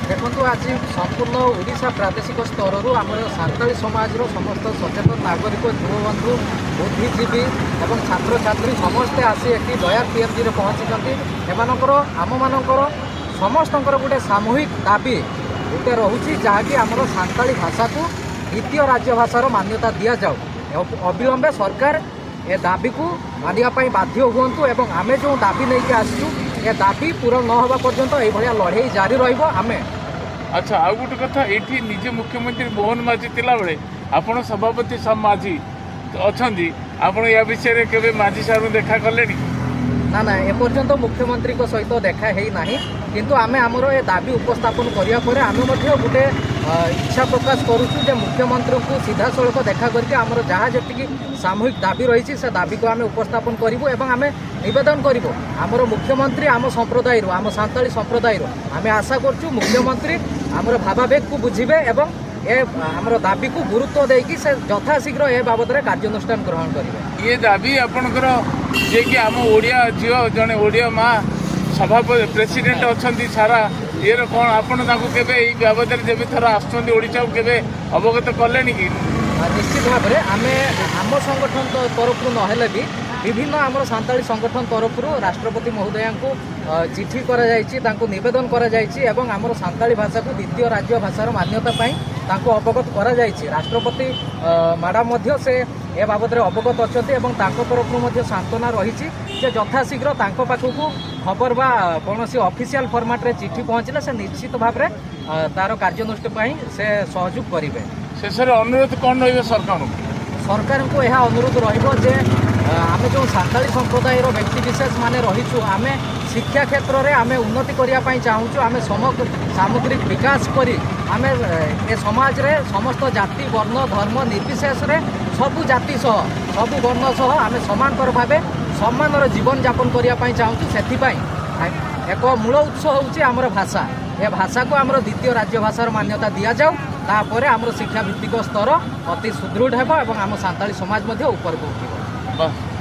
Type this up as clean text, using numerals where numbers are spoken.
देखो आज संपूर्ण ओडिशा प्रादेशिक स्तर आम सान्ताली समाज समस्त सचेतन नागरिक युवबंधु बुद्धिजीवी और छात्र छात्री समस्ते आसी ये दयार पीएमजी पहुँची एमकर आम मानकर समस्त गोटे सामूहिक दाबी गोटे रोचे जहाँकि आम सान्ताली भाषा को द्वितीय राज्य भाषार मान्यता दि जाऊ अविलंबे सरकार ए दाबी को मानिया बाध्य हूँ एवं आमे जो दाबी नहीं आसचु ये दाबी पूरण न होगा पर्यंत ये लड़े जारी रही। अच्छा आउ गोटे कथा ये निजे मुख्यमंत्री मोहन माझी थिला बेले आपण सभापति सब माझी अच्छा आपण या विषय केवे माझी सारू देखा कले ना ना एपर्यंत मुख्यमंत्री सहित देखा है ना किंतु आमे आमर ए दाबी उपस्थापन करिया परे आमे मध्य गोटे इच्छा प्रकाश करुचु जे मुख्यमंत्री को सीधा सड़क देखा करके आमर जहाँ जी सामूहिक दाबी रही से दाबी को आमे उपस्थापन करूँ एवं आमे निवेदन करूँ आमर मुख्यमंत्री आम संप्रदाय आम सान्ताली संप्रदाय आमे आशा करचु मुख्यमंत्री आमर भावावेग को बुझे एवं ए आमर दाबी को गुरुत्व देकी से यथाशीघ्र ए बाबद कार्यानुष्ठान ग्रहण करेंगे। ये दाबी आपणकर जे कि आम ओडिया झील जड़े ओडिया माँ सभापति प्रेसिडेंट अच्छा सारा ये कौन आपड़ केवे बाबद जब थर आसोशा के अवगत कले कि निश्चित भाव में आम आम संगठन तरफ नहेले भी विभिन्न आम सान्ताली संगठन तरफ राष्ट्रपति महोदया को चिठी नवेदन कर आम सान्ताली भाषा को द्वितीय राज्य भाषार मान्यता तांको अवगत करा जायछि। राष्ट्रपति मैडम से ए बाबद अवगत अच्छा तरफ सांत्वना रही यथाशीघ्र पाखक खबर बा कौन ऑफिशियल फॉर्मेट रे चिठी पहुँचले से निश्चित भाव में तार कार्यानुष्ठान से सहयोग करेंगे। शेष अनुरोध कौन रही सरकार को यह अनुरोध रही आम जो सान्ताली संप्रदाय व्यक्ति विशेष माने रहीचु आम शिक्षा क्षेत्र में आम उन्नति करने चाहूँ आम सामग्रिक विकास करी आम ए समाज रे समस्त जाति वर्ण धर्म निर्विशेष रे सबु जाति सह सबु वर्ण सह आम समांतर भाव सम्मान जीवन यापन करने चाहूँ से एक मूल उत्स हूँ आमर भाषा ए भाषा को आमर द्वितीय राज्य भाषार मान्यता दि जाऊ तापर आमर शिक्षा भित्तिक स्तर अति सुदृढ़ होब और आम सान्ताली समाज ऊपर को उठिब।